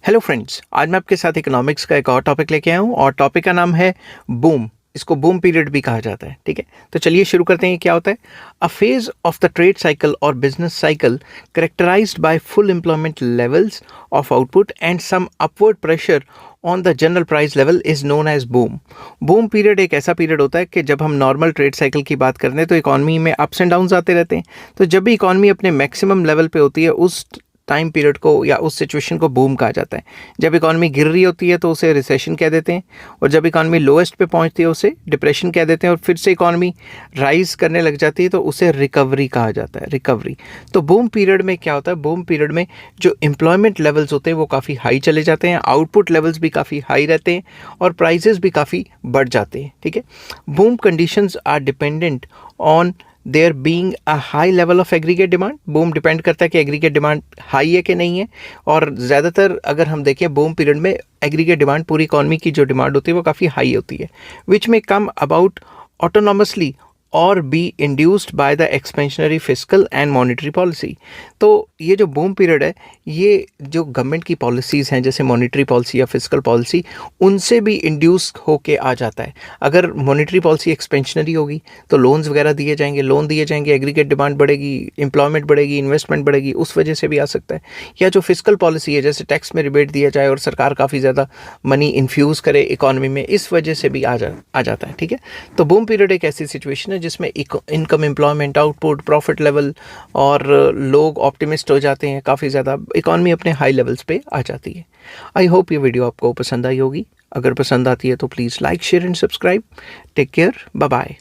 Hello friends, आज मैं आपके साथ इकोनॉमिक्स का एक और टॉपिक लेके आया हूँ और टॉपिक का नाम है बूम। इसको बूम पीरियड भी कहा जाता है। ठीक है, तो चलिए शुरू करते हैं। क्या होता है? A phase of the trade cycle और business cycle characterised by full employment levels of output and some upward pressure on the general price level is known as boom. Boom period एक ऐसा पीरियड होता है कि जब हम normal trade cycle की बात करते हैं तो इकॉनमी में अप्स एंड डाउन्स आते रहते हैं। तो जब भी इकॉनमी अपने मैक्सिमम लेवल पे होती है उस टाइम पीरियड को या उस सिचुएशन को बूम कहा जाता है। जब इकॉनमी गिर रही होती है तो उसे रिसेशन कह देते हैं, और जब इकॉनमी लोएस्ट पे पहुंचती है उसे डिप्रेशन कह देते हैं, और फिर से इकॉनमी राइज करने लग जाती है तो उसे रिकवरी कहा जाता है। रिकवरी। तो बूम पीरियड में क्या होता है? बूम पीरियड में जो एम्प्लॉयमेंट लेवल्स होते हैं वो काफ़ी हाई चले जाते हैं, आउटपुट लेवल्स भी काफ़ी हाई रहते हैं और प्राइजेस भी काफ़ी बढ़ जाते हैं। ठीक है, boom conditions are dependent on their being a high level of aggregate demand. Boom depend करता है कि एग्रीगेट डिमांड हाई है कि नहीं है, और ज़्यादातर अगर हम देखें बूम पीरियड में एग्रीगेट डिमांड, पूरी इकॉनमी की जो डिमांड होती है वो काफ़ी हाई होती है, विच में कम अबाउट ऑटोनॉमसली और be induced by the expansionary physical and monetary policy. तो ये जो बूम पीरियड है, ये जो गवर्नमेंट की पॉलिसीज़ हैं जैसे मॉनिटरी पॉलिसी या फिजिकल पॉलिसी, उनसे भी इंड्यूस होके आ जाता है। अगर मॉनिटरी पॉलिसी एक्सपेंशनरी होगी तो लोन्स वगैरह दिए जाएंगे, लोन दिए जाएंगे, एग्रीगेट डिमांड बढ़ेगी, एम्प्लॉयमेंट बढ़ेगी, इन्वेस्टमेंट बढ़ेगी, उस वजह से भी आ सकता है। या जो फिजिकल पॉलिसी है, जैसे टैक्स में रिबेट दिया जाए और सरकार काफ़ी ज़्यादा मनी इन्फ्यूज़ करे इकॉनमी में, इस वजह से भी आ जाता है। ठीक है, तो बूम पीरियड एक ऐसी सिचुएशन है जिसमें income, employment, output, profit level और लोग ऑप्टिमिस्ट हो जाते हैं, काफ़ी ज़्यादा इकॉनमी अपने हाई लेवल्स पे आ जाती है। आई होप ये वीडियो आपको पसंद आई होगी। अगर पसंद आती है तो please like, share and subscribe. Take care, bye bye.